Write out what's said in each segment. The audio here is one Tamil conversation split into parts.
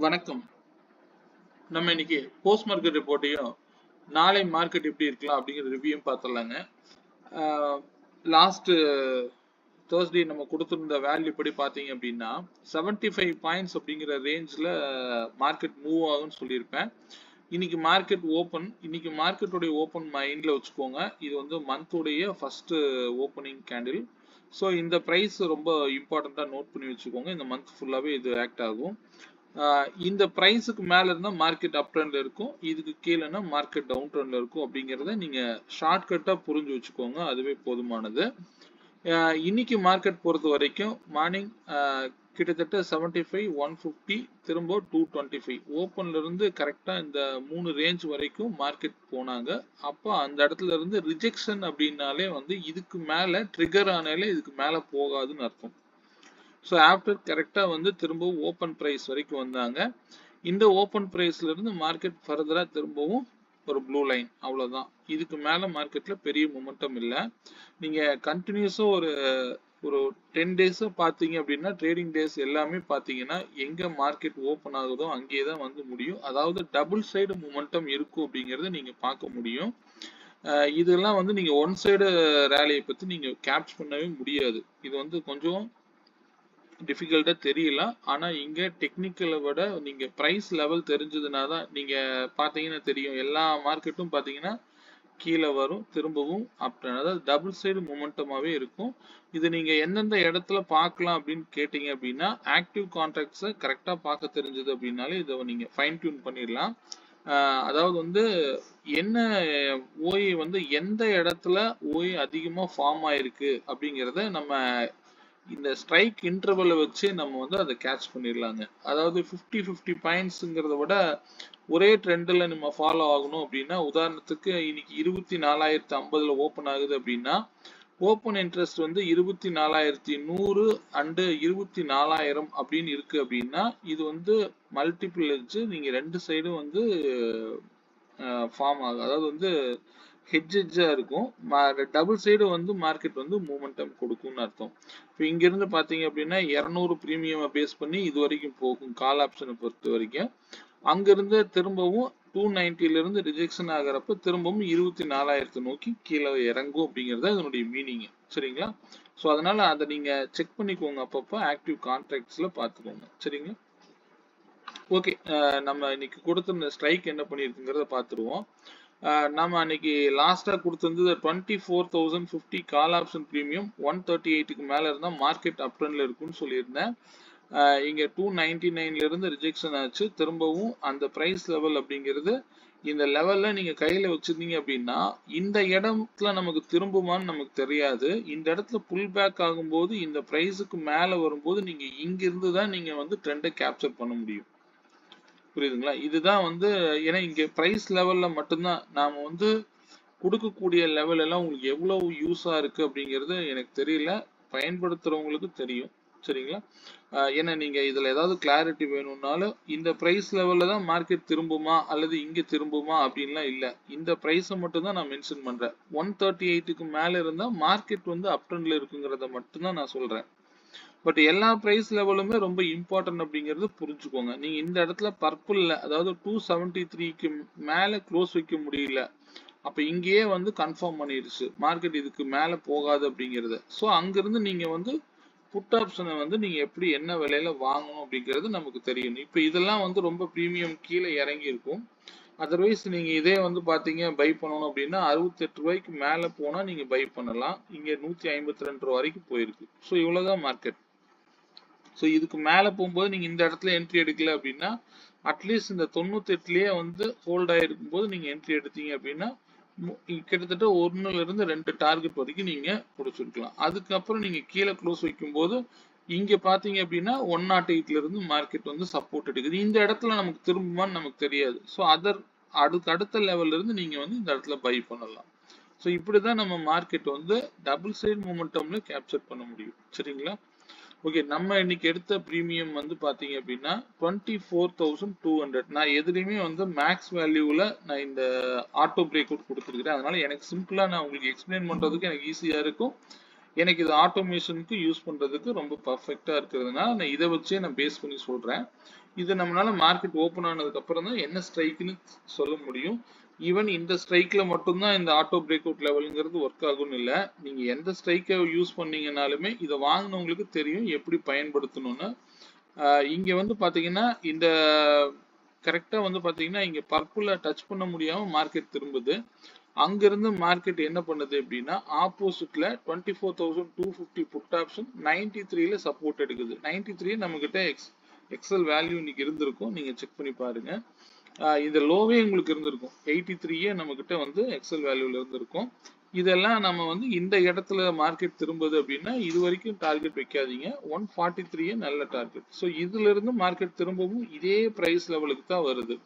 வணக்கம். நம்ம இன்னைக்கு போஸ்ட் மார்க்கெட் ரிப்போர்ட்டையும் நாளை மார்க்கெட் எப்படி இருக்கலாம் அப்படிங்கிற ரிவ்யூயும் பார்த்துடலாங்க. லாஸ்ட் தேர்ஸ்டே நம்ம கொடுத்துருந்த வேல்யூ படி பார்த்தீங்க அப்படின்னா 75 பாயிண்ட்ஸ் அப்படிங்கிற ரேஞ்சில் மார்க்கெட் மூவ் ஆகும்னு சொல்லியிருப்பேன். இன்னைக்கு மார்க்கெட்டுடைய ஓப்பன் மைண்டில் வச்சுக்கோங்க. இது வந்து மந்தோடைய ஃபர்ஸ்ட் ஓப்பனிங் கேண்டில். ஸோ இந்த ப்ரைஸ் ரொம்ப இம்பார்ட்டண்ட்டாக நோட் பண்ணி வச்சுக்கோங்க. இந்த மந்த் ஃபுல்லாகவே இது ஆக்ட் ஆகும். இந்த ப்ரைஸுக்கு மேலே இருந்தால் மார்க்கெட் அப் ட்ரெண்டில் இருக்கும், இதுக்கு கீழேனா மார்க்கெட் டவுன் ட்ரெண்டில் இருக்கும் அப்படிங்கிறத நீங்கள் ஷார்ட்கட்டாக புரிஞ்சு வச்சுக்கோங்க. அதுவே போதுமானது. இன்னைக்கு மார்க்கெட் பொறுத்த வரைக்கும் மார்னிங் கிட்டத்தட்ட 75, 150, திரும்ப 225 ஓப்பன்ல இருந்து கரெக்டா இந்த 3 ரேஞ்ச் வரைக்கும் மார்க்கெட் போனாங்க. அப்போ அந்த இடத்துல இருந்து ரிஜெக்ஷன் அப்படின்னாலே வந்து இதுக்கு மேல ட்ரிகர் ஆனாலே இதுக்கு மேல போகாதுன்னு அர்த்தம். ஸோ ஆஃப்டர் கரெக்டாக வந்து திரும்பவும் ஓப்பன் ப்ரைஸ் வரைக்கும் வந்தாங்க. இந்த ஓப்பன் ப்ரைஸ்ல இருந்து மார்க்கெட் ஃபர்தராக திரும்பவும் ஒரு ப்ளூ லைன், அவ்வளோதான். இதுக்கு மேலே மார்க்கெட்டில் பெரிய மொமெண்டம் இல்லை. நீங்கள் கண்டினியூஸாக ஒரு 10 டேஸாக பார்த்தீங்க அப்படின்னா ட்ரேடிங் டேஸ் எல்லாமே பார்த்தீங்கன்னா எங்கே மார்க்கெட் ஓப்பன் ஆகுதோ அங்கேயே தான் வந்து முடியும். அதாவது டபுள் சைடு மொமெண்டம் இருக்கும் அப்படிங்கிறத நீங்கள் பார்க்க முடியும். இதெல்லாம் வந்து நீங்கள் ஒன் சைடு ரேலியை பற்றி நீங்கள் கேப்ச் பண்ணவே முடியாது. இது வந்து கொஞ்சம் டிஃபிகல்ட்டா தெரியல. ஆனா இங்க டெக்னிக்கலை விட நீங்க பிரைஸ் லெவல் தெரிஞ்சதுனா தான் நீங்க பாத்தீங்கன்னா தெரியும். எல்லா மார்க்கெட்டும் பாத்தீங்கன்னா கீழே வரும், திரும்பவும் அப், அதாவது டபுள் சைடு மொமெண்டமாவே இருக்கும். இது நீங்க எந்தெந்த இடத்துல பார்க்கலாம் அப்படின்னு கேட்டீங்க அப்படின்னா ஆக்டிவ் கான்ட்ராக்ட்ஸை கரெக்டா பார்க்க தெரிஞ்சது அப்படின்னாலே இதை நீங்க ஃபைன் டியூன் பண்ணிடலாம். அதாவது வந்து என்ன ஓய் வந்து எந்த இடத்துல ஓய் அதிகமா ஃபார்ம் ஆயிருக்கு அப்படிங்கிறத நம்ம இந்த ஸ்ட்ரைக் இன்டர்வலை வச்சு நம்ம வந்து அதை கேட்ச் பண்ணிடலாங்க. அதாவது 50 பாயிண்ட்ஸுங்கிறத விட ஒரே ட்ரெண்டில் நம்ம ஃபாலோ ஆகணும் அப்படின்னா, உதாரணத்துக்கு இன்னைக்கு 24,050 ஓப்பன் ஆகுது அப்படின்னா ஓப்பன் இன்ட்ரெஸ்ட் வந்து 24,100 அண்டு 24,000 அப்படின்னு இருக்கு அப்படின்னா இது வந்து மல்டிபிள் எட்ஜ். நீங்க ரெண்டு சைடும் வந்து ஃபார்ம் ஆகும், அதாவது வந்து ஹெட்ஜா இருக்கும். டபுள் சைடு வந்து மார்க்கெட் வந்து மூமெண்டம் கொடுக்கும்னு அர்த்தம். இப்போ இங்கிருந்து பார்த்தீங்க அப்படின்னா 200 ப்ரீமியம் பேஸ் பண்ணி இது வரைக்கும் போகும் கால் ஆப்ஷனை பொறுத்த வரைக்கும். அங்கிருந்து திரும்பவும் 290 இருந்து ரிஜெக்ஷன் ஆகிறப்ப திரும்பவும் 24,000 நோக்கி கீழே இறங்கும் அப்படிங்கிறது அதனுடைய மீனிங். சரிங்களா? ஸோ அதனால அதை நீங்க செக் பண்ணிக்கோங்க, அப்பப்போ ஆக்டிவ் கான்ட்ராக்ட்ஸ்ல பார்த்துக்கோங்க. சரிங்களா? ஓகே, நம்ம இன்னைக்கு கொடுத்துருந்த ஸ்ட்ரைக் என்ன பண்ணியிருக்குங்கிறத பார்த்துருவோம். நம்ம அன்னைக்கு லாஸ்டா கொடுத்திருந்தது 24,050 கால் ஆப்ஷன் ப்ரீமியம் 138க்கு மேல இருந்தா மார்க்கெட் அப் ட்ரெண்ட்ல இருக்குன்னு சொல்லியிருந்தேன். இங்க 299ல இருந்து ரிஜெக்ஷன் ஆச்சு. திரும்பவும் அந்த பிரைஸ் லெவல் அப்படிங்கிறது இந்த லெவல்ல நீங்க கையில வச்சிருந்தீங்க அப்படின்னா இந்த இடத்துல நமக்கு திரும்புமான்னு நமக்கு தெரியாது. இந்த இடத்துல புல் பேக் ஆகும்போது இந்த பிரைஸுக்கு மேல வரும்போது நீங்க இங்க இருந்து தான் நீங்க வந்து ட்ரெண்டை கேப்சர் பண்ண முடியும். புரியுதுங்களா? இதுதான் வந்து ஏன்னா இங்க பிரைஸ் லெவல்ல மட்டும்தான் நாம வந்து கொடுக்கக்கூடிய லெவல் எல்லாம் உங்களுக்கு எவ்வளவு யூஸா இருக்கு அப்படிங்கிறது எனக்கு தெரியல, பயன்படுத்துறவங்களுக்கு தெரியும். சரிங்களா? ஏன்னா நீங்க இதுல ஏதாவது கிளாரிட்டி வேணும்னாலும் இந்த பிரைஸ் லெவல்ல தான் மார்க்கெட் திரும்புமா அல்லது இங்க திரும்புமா அப்படின்லாம் இல்ல. இந்த பிரைஸை மட்டும் தான் நான் மென்ஷன் பண்றேன். 138க்கு மேல இருந்தா மார்க்கெட் வந்து அப் ட்ரெண்ட்ல இருக்குங்கிறத மட்டும்தான் நான் சொல்றேன். பட் எல்லா பிரைஸ் லெவலுமே ரொம்ப இம்பார்ட்டன்ட் அப்படிங்கறது புரிஞ்சுக்கோங்க. நீங்க இந்த இடத்துல பர்பிள்ல அதாவது 273க்கு மேல க்ளோஸ் வைக்க முடியல, அப்ப இங்கேயே வந்து கன்ஃபார்ம் பண்ணிடுச்சு மார்க்கெட் இதுக்கு மேல போகாது அப்படிங்கறது. ஸோ அங்கிருந்து நீங்க வந்து புட் ஆப்ஷனை வந்து நீங்க எப்படி என்ன விலையில வாங்கணும் அப்படிங்கிறது நமக்கு தெரியும். இப்ப இதெல்லாம் வந்து ரொம்ப ப்ரீமியம் கீழே இறங்கி இருக்கும். அதர்வைஸ் நீங்க இதே வந்து பாத்தீங்க பை பண்ணணும் அப்படின்னா 68 ரூபாய்க்கு மேல போனா நீங்க பை பண்ணலாம். இங்க 152 ரூபாய் வரைக்கும் போயிருக்கு. ஸோ இவ்வளவுதான் மார்க்கெட். ஸோ இதுக்கு மேலே போகும்போது நீங்கள் இந்த இடத்துல என்ட்ரி எடுக்கல அப்படின்னா அட்லீஸ்ட் இந்த 98லயே வந்து ஹோல்ட் ஆகிருக்கும் போது நீங்கள் என்ட்ரி எடுத்தீங்க அப்படின்னா கிட்டத்தட்ட 1ல இருந்து 2 டார்கெட் வரைக்கும் நீங்கள் பிடிச்சிருக்கலாம். அதுக்கப்புறம் நீங்கள் கீழே க்ளோஸ் வைக்கும்போது இங்கே பார்த்தீங்க அப்படின்னா 108ல இருந்து மார்க்கெட் வந்து சப்போர்ட் எடுக்குது. இந்த இடத்துல நமக்கு திரும்புமான்னு நமக்கு தெரியாது. ஸோ அடுத்த லெவல்ல இருந்து நீங்கள் வந்து இந்த இடத்துல பை பண்ணலாம். ஸோ இப்படி தான் நம்ம மார்க்கெட் வந்து டபுள் சைடு மூமெண்டம்ல கேப்சர் பண்ண முடியும். சரிங்களா? ஓகே, நம்ம இன்னைக்கு எடுத்த ப்ரீமியம் வந்து பாத்தீங்க அப்படின்னா 24,200. நான் எதுலையுமே வந்து மேக்ஸ் வேல்யூவில் நான் இந்த ஆட்டோ பிரேக் அவுட் கொடுத்துருக்கிறேன். அதனால எனக்கு சிம்பிளா நான் உங்களுக்கு எக்ஸ்பிளைன் பண்றதுக்கு எனக்கு ஈஸியா இருக்கும். எனக்கு இது ஆட்டோமேஷனுக்கு யூஸ் பண்றதுக்கு ரொம்ப பர்ஃபெக்டா இருக்கிறதுனால நான் இதை வச்சே நான் பேஸ் பண்ணி சொல்றேன். இது நம்மளால மார்க்கெட் ஓப்பன் ஆனதுக்கு அப்புறம் தான் என்ன ஸ்ட்ரைக்னு சொல்ல முடியும். ஈவன் இந்த ஸ்ட்ரைக்ல மட்டும்தான் இந்த ஆட்டோ பிரேக் அவுட் லெவலுங்கிறது ஒர்க் ஆகும்னு இல்லை. நீங்க எந்த ஸ்ட்ரைக்கை யூஸ் பண்ணீங்கனாலுமே இதை வாங்கினவங்களுக்கு தெரியும் எப்படி பயன்படுத்தணும்னு. இங்க வந்து பாத்தீங்கன்னா இந்த கரெக்டா வந்து பாத்தீங்கன்னா இங்க பர்பிள டச் பண்ண முடியாம மார்க்கெட் திரும்புது. அங்கிருந்து மார்க்கெட் என்ன பண்ணுது அப்படின்னா ஆப்போசிட்ல 24,250 புட் ஆப்ஷன் 93ல சப்போர்ட் எடுக்குது. 93 நம்ம கிட்ட எக்ஸல் வேல்யூ இன்னைக்கு இருந்திருக்கும், நீங்க செக் பண்ணி பாருங்க. இந்த லோவே உங்களுக்கு இருந்திருக்கும் 83 நம்ம கிட்ட வந்து எக்ஸல் வேல்யூல இருந்திருக்கும். இதெல்லாம் நம்ம வந்து இந்த இடத்துல மார்க்கெட் திரும்புது அப்படின்னா இது வரைக்கும் டார்கெட் வைக்காதீங்க. 143 நல்ல டார்கெட். ஸோ இதுல இருந்து மார்க்கெட் திரும்பவும் இதே பிரைஸ் லெவலுக்கு தான் வருது.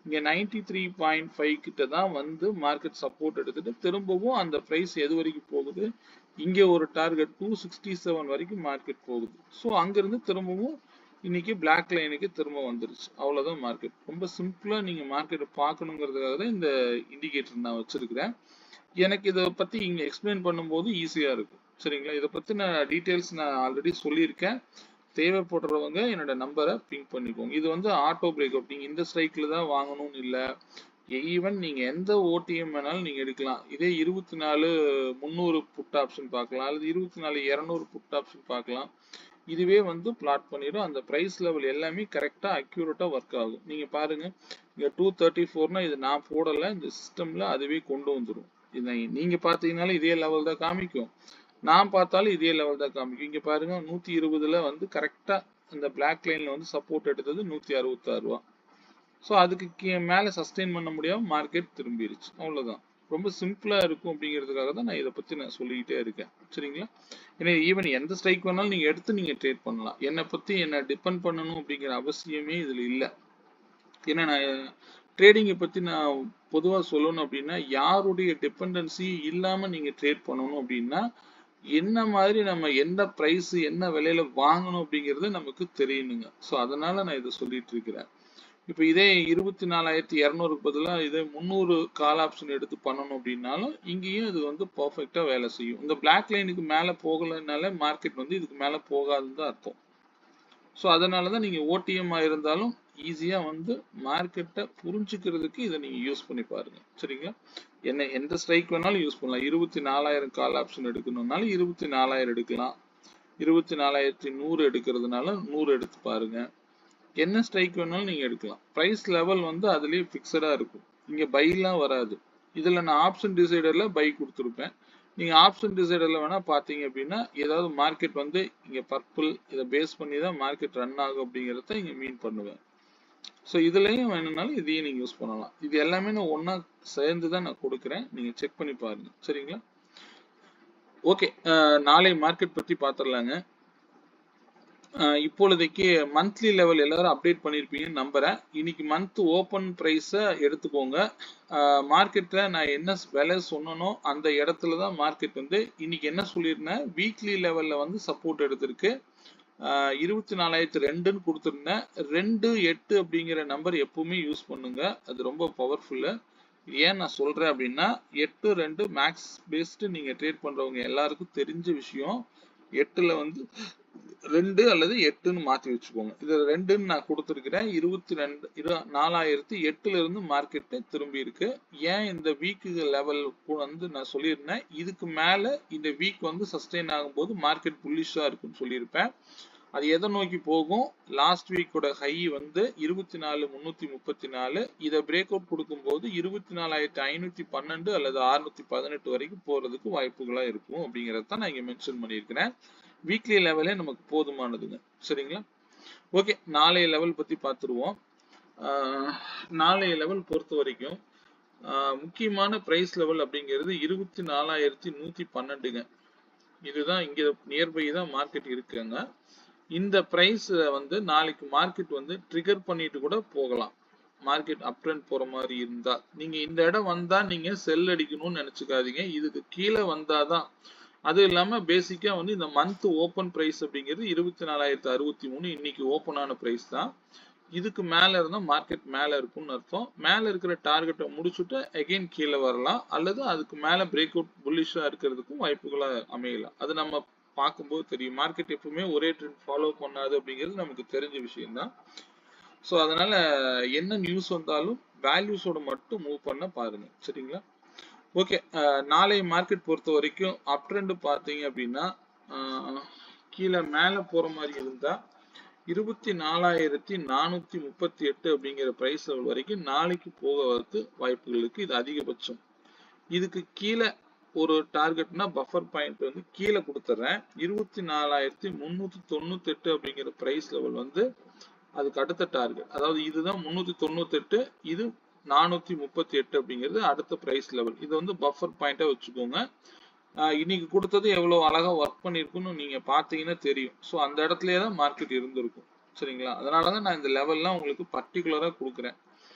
இங்க 93.5 கிட்ட தான் வந்து மார்க்கெட் சப்போர்ட் எடுத்துட்டு திரும்பவும் அந்த பிரைஸ் எது வரைக்கும் போகுது, இங்க ஒரு டார்கெட் 267 வரைக்கும் மார்க்கெட் போகுது. ஸோ அங்கிருந்து திரும்பவும் இன்னைக்கு பிளாக் லைனுக்கு திரும்ப வந்துருச்சு. அவ்வளவுதான் மார்க்கெட். ரொம்ப சிம்பிளா நீங்க மார்க்கெட்டை பார்க்கணுங்கிறதுக்காக தான் இந்த இண்டிகேட்டர் நான் வச்சிருக்கிறேன். எனக்கு இதை பத்தி இங்க எக்ஸ்பிளைன் பண்ணும்போது ஈஸியா இருக்கும். சரிங்களா? இதை பத்தி நான் டீட்டெயில்ஸ் நான் ஆல்ரெடி சொல்லியிருக்கேன். தேவைப்படுறவங்க என்னோட நம்பரை பிங்க் பண்ணிக்கோங்க. இது வந்து ஆட்டோ பிரேக் அவுட். நீங்க இந்த ஸ்ட்ரைக்ல தான் வாங்கணும்னு இல்லை. ஈவன் நீங்க எந்த ஓடிஎம் வேணாலும் நீங்க எடுக்கலாம். இதே 24,300 புட் ஆப்ஷன் பார்க்கலாம், அல்லது 24,200 புட் ஆப்ஷன் பார்க்கலாம். இதுவே வந்து பிளாட் பண்ணிடும். அந்த பிரைஸ் லெவல் எல்லாமே கரெக்டா அக்யூரேட்டா ஒர்க் ஆகும். நீங்க பாருங்க, இங்க 234னா இது நான் போடல, இந்த சிஸ்டம்ல அதுவே கொண்டு வந்துடும். நீங்க பாத்தீங்கன்னாலும் இதே லெவல் தான் காமிக்கும், நான் பார்த்தாலும் இதே லெவல் தான் காமிக்கும். இங்க பாருங்க 120ல வந்து கரெக்டா இந்த பிளாக் லைன்ல வந்து சப்போர்ட் எடுத்தது 166 ரூபா. ஸோ அதுக்கு மேல சஸ்டெயின் பண்ண முடியாம மார்க்கெட் திரும்பிடுச்சு. அவ்வளவுதான். ரொம்ப சிம்பிளா இருக்கும் அப்படிங்கிறதுக்காக தான் நான் இதை பத்தி நான் சொல்லிக்கிட்டே இருக்கேன். சரிங்களா? ஏன்னா ஈவன் எந்த ஸ்ட்ரைக் வேணாலும் நீங்க எடுத்து நீங்க ட்ரேட் பண்ணலாம். என்னை பத்தி என்ன டிபெண்ட் பண்ணணும் அப்படிங்கிற அவசியமே இதுல இல்லை. ஏன்னா நான் ட்ரேடிங்கை பத்தி நான் பொதுவா சொல்லணும் அப்படின்னா, யாருடைய டிபெண்டன்சி இல்லாம நீங்க ட்ரேட் பண்ணணும் அப்படின்னா என்ன மாதிரி நம்ம எந்த பிரைஸ் என்ன விலையில வாங்கணும் அப்படிங்கிறது நமக்கு தெரியணுங்க. ஸோ அதனால நான் இதை சொல்லிட்டு இருக்கிறேன். இப்போ இதே 24,200க்கு பதிலாக இதே 300 கால் ஆப்ஷன் எடுத்து பண்ணணும் அப்படின்னாலும் இங்கேயும் இது வந்து பர்ஃபெக்டா வேலை செய்யும். இந்த பிளாக் லைனுக்கு மேல போகலைனால மார்க்கெட் வந்து இதுக்கு மேல போகாதுன்னு தான் அர்த்தம். ஸோ அதனால தான் நீங்க ஓடிஎம் இருந்தாலும் ஈஸியா வந்து மார்க்கெட்டை புரிஞ்சுக்கிறதுக்கு இதை நீங்க யூஸ் பண்ணி பாருங்க. சரிங்களா? என்ன எந்த ஸ்ட்ரைக் வேணாலும் யூஸ் பண்ணலாம். 24,000 கால் ஆப்ஷன் எடுக்கணும்னாலும் 24,000 எடுக்கலாம். 24,100 எடுக்கிறதுனால 100 எடுத்து பாருங்க. என்ன ஸ்ட்ரைக் வேணாலும் நீங்க எடுக்கலாம். பிரைஸ் லெவல் வந்து அதுலயே பிக்சடா இருக்கும். இங்க பைலாம் வராது. இதுல நான் ஆப்ஷன் டிசைடர்ல பை கொடுத்துருப்பேன். நீங்க ஆப்ஷன் டிசைடர்ல வேணா பாத்தீங்க அப்படின்னா ஏதாவது மார்க்கெட் வந்து இங்க பர்பிள் இதை பேஸ் பண்ணி தான் மார்க்கெட் ரன் ஆகும் அப்படிங்கிறத இங்க மீன் பண்ணுவேன். ஸோ இதுலயும் வேணும்னாலும் இதையும் நீங்க யூஸ் பண்ணலாம். இது எல்லாமே நான் ஒன்னா சேர்ந்து தான் நான் கொடுக்குறேன். நீங்க செக் பண்ணி பாருங்க. சரிங்களா? ஓகே, நாளை மார்க்கெட் பத்தி பாத்திரலாங்க. இப்பொழுதைக்கு மந்த்லி லெவல் எல்லாரும் அப்டேட் பண்ணியிருப்பீங்கன்னு நம்புறேன். இன்னைக்கு மந்த் ஓப்பன் ப்ரைஸை எடுத்துக்கோங்க. மார்க்கெட்டில் நான் என்ன விலை சொன்னனோ அந்த இடத்துல தான் மார்க்கெட் வந்து இன்னைக்கு என்ன சொல்லியிருந்தேன், வீக்லி லெவலில் வந்து சப்போர்ட் எடுத்திருக்கு. 24,002ன்னு கொடுத்துருந்தேன். 2-8 அப்படிங்கிற நம்பர் எப்பவுமே யூஸ் பண்ணுங்க. அது ரொம்ப பவர்ஃபுல்லு. ஏன் நான் சொல்றேன் அப்படின்னா 8-2 மேக்ஸ் பேஸ்டு நீங்க ட்ரேட் பண்றவங்க எல்லாருக்கும் தெரிஞ்ச விஷயம். 8ல வந்து 2 அல்லது 8ன்னு மாத்தி வச்சுக்கோங்க. இது 2ன்னு நான் கொடுத்துருக்கிறேன். 4,008ல இருந்து மார்க்கெட்டு திரும்பி இருக்கு. ஏன் இந்த வீக்கு லெவல் வந்து நான் சொல்லியிருந்தேன், இதுக்கு மேல இந்த வீக் வந்து சஸ்டெயின் ஆகும்போது மார்க்கெட் புல்லிஷா இருக்குன்னு சொல்லியிருப்பேன். அது எதை நோக்கி போகும்? லாஸ்ட் வீக்கோட ஹை வந்து 24,334. இதை பிரேக் அவுட் கொடுக்கும்போது 24,512 அல்லது 618 வரைக்கும் போறதுக்கு வாய்ப்புகளா இருக்கும் அப்படிங்கறத தான் நான் இங்க மென்ஷன் பண்ணியிருக்கிறேன். வீக்லி லெவலே நமக்கு போதுமானதுங்க. சரிங்களா? ஓகே, நாளைய லெவல் பத்தி பார்த்துருவோம். நாளைய லெவல் பொறுத்த வரைக்கும் முக்கியமான பிரைஸ் லெவல் அப்படிங்கிறது 24,112ங்க. இதுதான் இங்க நியர்பை தான் மார்க்கெட் இருக்குங்க. இந்த பிரைஸ் வந்து நாளைக்கு மார்க்கெட் வந்து ட்ரிகர் பண்ணிட்டு கூட போகலாம். மார்க்கெட் அப் ட்ரெண்ட் போற மாதிரி இருந்தா நீங்க இந்த இடம் வந்தா நீங்க செல் அடிக்கணும்னு நினைச்சுக்காதீங்க. இதுக்கு கீழே வந்தாதான். அது இல்லாம பேசிக்கா வந்து இந்த மந்த் ஓப்பன் பிரைஸ் அப்படிங்கிறது 24,063 இன்னைக்கு ஓப்பன் ஆன பிரைஸ் தான். இதுக்கு மேல இருந்தா மார்க்கெட் மேல இருக்கும்னு அர்த்தம். மேல இருக்கிற டார்கெட்டை முடிச்சுட்டு அகைன் கீழே வரலாம், அல்லது அதுக்கு மேல பிரேக் அவுட் புல்லிஷா இருக்கிறதுக்கும் வாய்ப்புகளா அமையலாம். அது நம்ம பார்க்கும்போது தெரியும். மார்க்கெட் எப்பவுமே ஒரே ட்ரெண்ட் ஃபாலோ பண்ணாது அப்படிங்கிறது நமக்கு தெரிஞ்ச விஷயம் தான். ஸோ அதனால என்ன நியூஸ் வந்தாலும் வேல்யூஸோட மட்டும் மூவ் பண்ண பாருங்க. சரிங்களா? ஓகே. நாளை மார்க்கெட் பொறுத்த வரைக்கும் அப் ட்ரெண்ட் பார்த்தீங்க அப்படின்னா கீழே மேல போற மாதிரி இருந்தா 24,438 அப்படிங்கிற பிரைஸ் லெவல் வரைக்கும் நாளைக்கு போகிறதுக்கு வாய்ப்புகள் இருக்கு. இது அதிகபட்சம். இதுக்கு கீழே ஒரு டார்கெட்னா பஃபர் பாயிண்ட் வந்து கீழே கொடுத்துறேன். 24,398 அப்படிங்கிற பிரைஸ் லெவல் வந்து அதுக்கு அடுத்த டார்கெட். அதாவது இதுதான் 398, இது 438 அப்படிங்கிறது அடுத்த பிரைஸ் லெவல். இது வந்து பஃபர் பாயிண்டா வச்சுக்கோங்க. இன்னைக்கு கொடுத்தது எவ்வளவு அழகா ஒர்க் பண்ணிருக்குன்னு நீங்க பாத்தீங்கன்னா தெரியும். ஸோ அந்த இடத்துலயே தான் மார்க்கெட் இருந்திருக்கும். சரிங்களா? அதனாலதான் நான் இந்த லெவல்லாம் உங்களுக்கு பர்டிகுலரா கொடுக்குறேன்.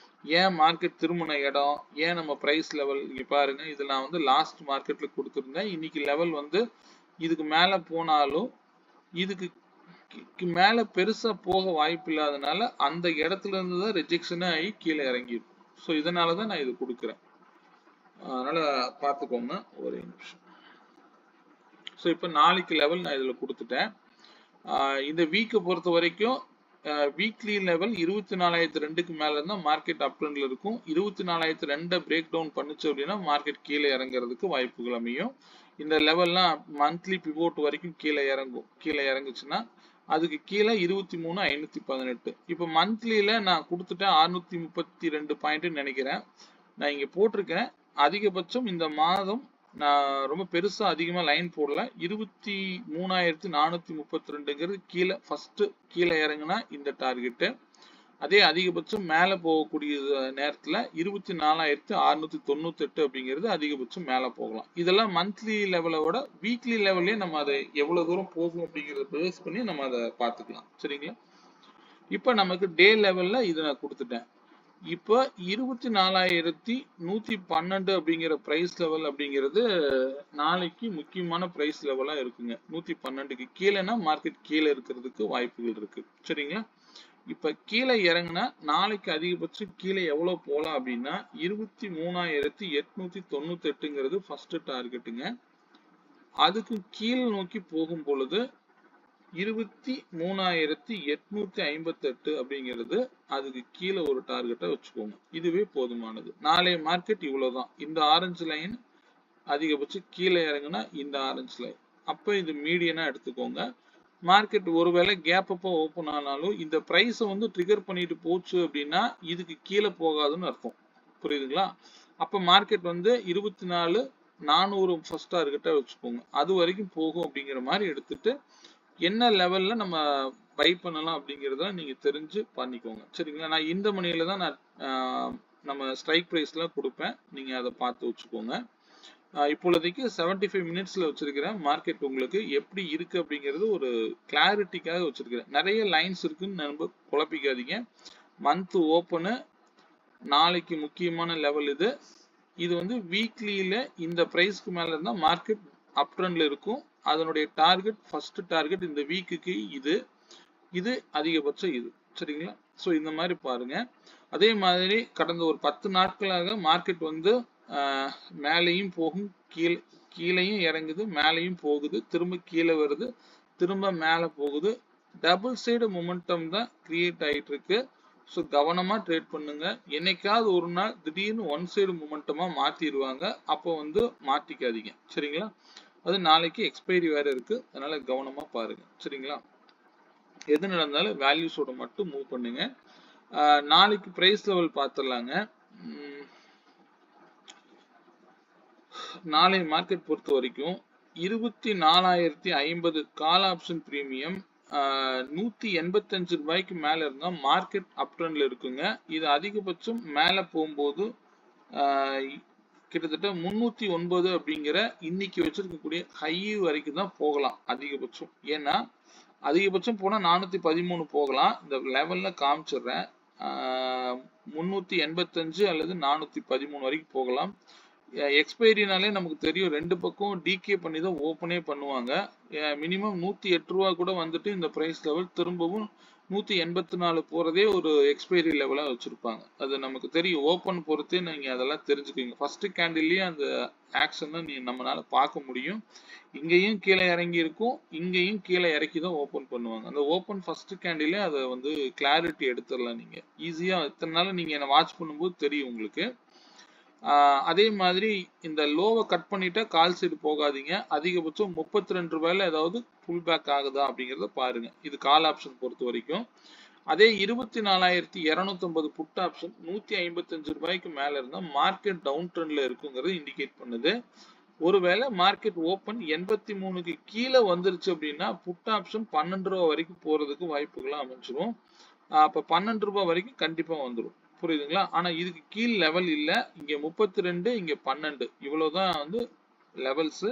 ஏன் மார்க்கெட் திரும்பின இடம், ஏன் நம்ம பிரைஸ் லெவல் இங்க பாருங்க. இது நான் வந்து லாஸ்ட் மார்க்கெட்ல கொடுத்துருந்தேன். இன்னைக்கு லெவல் வந்து இதுக்கு மேல போனாலும் இதுக்கு மேல பெருசா போக வாய்ப்பு இல்லாதனால அந்த இடத்துல இருந்து தான் ரிஜெக்ஷனே ஆகி கீழே இறங்கிடும். ஸோ இதனாலதான் நான் இது கொடுக்குறேன். அதனால பார்த்துக்கோங்க. ஒரே நிமிஷம். ஸோ இப்போ நாளைக்கு லெவல் நான் இதில் கொடுத்துட்டேன். இந்த வீக்கை பொறுத்த வரைக்கும் வீக்லி லெவல் 24,002க்கு மேலே இருந்தால் மார்க்கெட் அப் ட்ரெண்ட்ல இருக்கும். 24,002 பிரேக் டவுன் பண்ணுச்சு அப்படின்னா மார்க்கெட் கீழே இறங்குறதுக்கு வாய்ப்புகள் அமையும். இந்த லெவல்லாம் மந்த்லி பிவோட் வரைக்கும் கீழே இறங்கும். கீழே இறங்குச்சுன்னா அதுக்கு கீழே 23,518. இப்போ மந்த்லியில் நான் கொடுத்துட்டேன் 632 பாயிண்ட்னு நினைக்கிறேன். நான் இங்கே போட்டிருக்கேன். அதிகபட்சம் இந்த மாதம் நான் ரொம்ப பெருசா அதிகமா லைன் போடல. 23,432ங்கிறது கீழே ஃபர்ஸ்ட் கீழே இறங்குனா இந்த டார்கெட். அதே அதிகபட்சம் மேல போகக்கூடிய நேரத்துல 24,698 அப்படிங்கிறது அதிகபட்சம் மேல போகலாம். இதெல்லாம் மந்த்லி லெவலை விட வீக்லி லெவல்லே நம்ம அதை எவ்வளவு தூரம் போகும் அப்படிங்கறத பேஸ் பண்ணி நம்ம அதை பார்த்துக்கலாம். சரிங்களா? இப்ப நமக்கு டே லெவல்ல இதை நான் கொடுத்துட்டேன். இப்போ 24,112 அப்படிங்கிற பிரைஸ் லெவல் அப்படிங்கிறது நாளைக்கு முக்கியமான பிரைஸ் லெவலா இருக்குங்க. 112க்கு கீழேனா மார்க்கெட் கீழே இருக்கிறதுக்கு வாய்ப்புகள் இருக்கு. சரிங்களா? இப்ப கீழே இறங்குனா நாளைக்கு அதிகபட்சம் கீழே எவ்வளவு போகலாம் அப்படின்னா 23,898ங்கிறது ஃபர்ஸ்ட் டார்கெட்டுங்க. அதுக்கு கீழ் நோக்கி போகும் பொழுது 23,858 அப்படிங்கிறது அதுக்கு கீழே ஒரு டார்கெட்டை வச்சுக்கோங்க. இதுவே போதுமானது. நாளைய மார்க்கெட் இவ்வளவுதான். இந்த ஆரஞ்சு லைன் அதிகபட்சம் கீழே இறங்குனா இந்த ஆரஞ்சு லைன். அப்ப இது மீடியனா எடுத்துக்கோங்க. மார்க்கெட் ஒருவேளை கேப் அப்போ ஓப்பன் ஆனாலும் இந்த பிரைஸை வந்து ட்ரிகர் பண்ணிட்டு போச்சு அப்படின்னா இதுக்கு கீழே போகாதுன்னு அர்த்தம். புரியுதுங்களா? அப்ப மார்க்கெட் வந்து 24,400 ஃபர்ஸ்ட் டார்கெட்டை வச்சுக்கோங்க. அது வரைக்கும் போகும் அப்படிங்கிற மாதிரி எடுத்துட்டு என்ன லெவல்ல நம்ம பை பண்ணலாம் அப்படிங்கிறத நீங்க தெரிஞ்சு பண்ணிக்கோங்க. சரிங்களா? நான் இந்த மணியில தான் நான் நம்ம ஸ்ட்ரைக் பிரைஸ்ல கொடுப்பேன். நீங்க அதை பார்த்து வச்சுக்கோங்க. இப்பொழுதைக்கு 75 மினிட்ஸ்ல வச்சிருக்கிறேன். மார்க்கெட் உங்களுக்கு எப்படி இருக்கு அப்படிங்கிறது ஒரு கிளாரிட்டிக்காக வச்சிருக்கிறேன். நிறைய லைன்ஸ் இருக்குன்னு நம்ம குழப்பிக்காதீங்க. மந்த் ஓப்பனு நாளைக்கு முக்கியமான லெவல் இது. இது வந்து வீக்லியில இந்த பிரைஸ்க்கு மேல இருந்தா மார்க்கெட் அப் ட்ரெண்ட்ல இருக்கும். அதனுடைய டார்கெட் ஃபர்ஸ்ட் டார்கெட் இந்த வீக்குக்கு இது அதிகபட்சம் இது. சரிங்களா? ஸோ இந்த மாதிரி பாருங்க. அதே மாதிரி கடந்த ஒரு 10 நாட்களாக மார்க்கெட் வந்து மேலேயும் போகும், கீழேயும் இறங்குது, மேலேயும் போகுது, திரும்ப கீழே வருது, திரும்ப மேலே போகுது. டபுள் சைடு மொமெண்டம் தான் கிரியேட் ஆயிட்டு இருக்கு. ஸோ கவனமா ட்ரேட் பண்ணுங்க. என்னைக்காவது ஒரு நாள் திடீர்னு ஒன் சைடு மொமெண்டமா மாத்திடுவாங்க. அப்போ வந்து மாத்திக்காதீங்க. சரிங்களா? அது நாளைக்கு எக்ஸ்பைரி வேற இருக்கு. அதனால கவனமா பாருங்க. சரிங்களா? எது நடந்தாலும் வேல்யூஸோட மட்டும் மூவ் பண்ணுங்க. நாளைக்கு பிரைஸ் லெவல் பார்த்துடலாங்க. நாளை மார்க்கெட் பொறுத்த வரைக்கும் 24,050 கால் ஆப்ஷன் பிரீமியம் 185 ரூபாய்க்கு மேல இருந்தா மார்க்கெட் அப் ட்ரெண்ட்ல இருக்குங்க. இது அதிகபட்சம் மேல போகும்போது கிட்டத்தட்ட 309 அப்படிங்கிற இன்னைக்கு வச்சிருக்கக்கூடிய ஹை வரைக்கும் தான் போகலாம் அதிகபட்சம். ஏன்னா அதிகபட்சம் போனா 413 போகலாம். இந்த லெவல்ல காமிச்சிடுறேன். 385 அல்லது 413 வரைக்கும் போகலாம். எக்ஸ்பைரினாலே நமக்கு தெரியும், ரெண்டு பக்கம் டிகே பண்ணி தான் ஓப்பனே பண்ணுவாங்க. மினிமம் 108 ரூபா கூட வந்துட்டு இந்த பிரைஸ் லெவல் திரும்பவும் 184 போறதே ஒரு எக்ஸ்பைரி லெவலா வச்சிருப்பாங்க. அது நமக்கு தெரியும், ஓப்பன் பொறுத்தே நீங்க அதெல்லாம் தெரிஞ்சுக்குவீங்க. ஃபர்ஸ்ட் கேண்டில்லயே அந்த ஆக்ஷனை நம்மளால பார்க்க முடியும். இங்கேயும் கீழே இறங்கி இருக்கும், இங்கேயும் கீழே இறக்கி தான் ஓப்பன் பண்ணுவாங்க. அந்த ஓப்பன் ஃபர்ஸ்ட் கேண்டிலே அதை வந்து கிளாரிட்டி எடுத்துடலாம். நீங்க ஈஸியா இத்தனை நாள் நீங்க என்ன வாட்ச் பண்ணும்போது தெரியும் உங்களுக்கு. அதே மாதிரி இந்த லோவை கட் பண்ணிட்டா கால் சைடு போகாதீங்க. அதிகபட்சம் 32 ரூபாயில ஏதாவது புல் பேக் ஆகுதா அப்படிங்கிறத பாருங்க. இது கால் ஆப்ஷன் பொறுத்த வரைக்கும். அதே 24,250 புட் ஆப்ஷன் 155 ரூபாய்க்கு மேல இருந்தா மார்க்கெட் டவுன் ட்ரெண்ட்ல இருக்குங்கிறது இண்டிகேட் பண்ணுது. ஒருவேளை மார்க்கெட் ஓப்பன் 83க்கு கீழே வந்துருச்சு அப்படின்னா புட் ஆப்ஷன் 12 ரூபாய் வரைக்கும் போறதுக்கு வாய்ப்புகளும் அமைஞ்சிரும். அப்ப 12 ரூபாய் வரைக்கும் கண்டிப்பா வந்துடும். புரியுதுங்களா? ஆனா இதுக்கு கீழ் லெவல் இல்ல. இங்க 32, இங்க 12 இவ்வளவுதான் வந்து லெவல்ஸ்.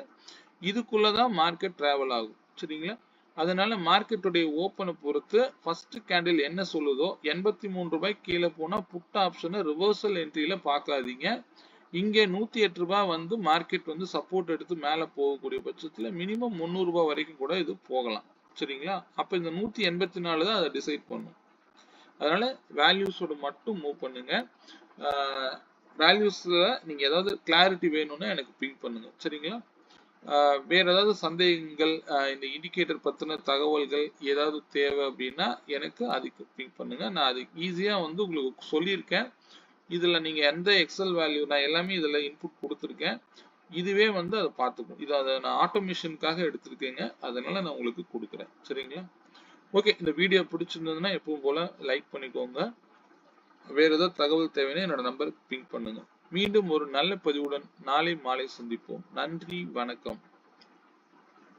இதுக்குள்ளதான் மார்க்கெட் டிராவல் ஆகும். சரிங்களா? அதனால மார்க்கெட்டுடைய ஓப்பனை பொறுத்து ஃபர்ஸ்ட் கேண்டில் என்ன சொல்லுதோ 83 ரூபாய் கீழே போனா புட் ஆப்ஷனை ரிவர்சல் என்ட்ரியில பார்க்காதீங்க. இங்க 108 ரூபாய் வந்து மார்க்கெட் வந்து சப்போர்ட் எடுத்து மேல போகக்கூடிய பட்சத்துல மினிமம் 300 ரூபாய் வரைக்கும் கூட இது போகலாம். சரிங்களா? அப்ப இந்த 184 தான் அதை டிசைட் பண்ணும். அதனால வேல்யூஸோட மட்டும் மூவ் பண்ணுங்க. வேல்யூஸ்ல நீங்க ஏதாவது கிளாரிட்டி வேணும்னா எனக்கு பிங் பண்ணுங்க. சரிங்களா? வேற ஏதாவது சந்தேகங்கள், இந்த இண்டிகேட்டர் பத்தின தகவல்கள் ஏதாவது தேவை அப்படின்னா எனக்கு அதுக்கு பிங் பண்ணுங்க. நான் அது ஈஸியா வந்து உங்களுக்கு சொல்லியிருக்கேன். இதுல நீங்க எந்த எக்ஸல் வேல்யூ நான் எல்லாமே இதுல இன்புட் கொடுத்துருக்கேன். இதுவே வந்து அதை பார்த்துக்கும். இது அதை நான் ஆட்டோமேஷனுக்காக எடுத்திருக்கேங்க. அதனால நான் உங்களுக்கு கொடுக்குறேன். சரிங்களா? ஓகே, இந்த வீடியோ பிடிச்சிருந்ததுன்னா எப்பவும் போல லைக் பண்ணிக்கோங்க. வேற ஏதாவது தகவல் தேவைன்னா என்னோட நம்பருக்கு பிங் பண்ணுங்க. மீண்டும் ஒரு நல்ல பதிவுடன் நாளை மாலை சந்திப்போம். நன்றி, வணக்கம்.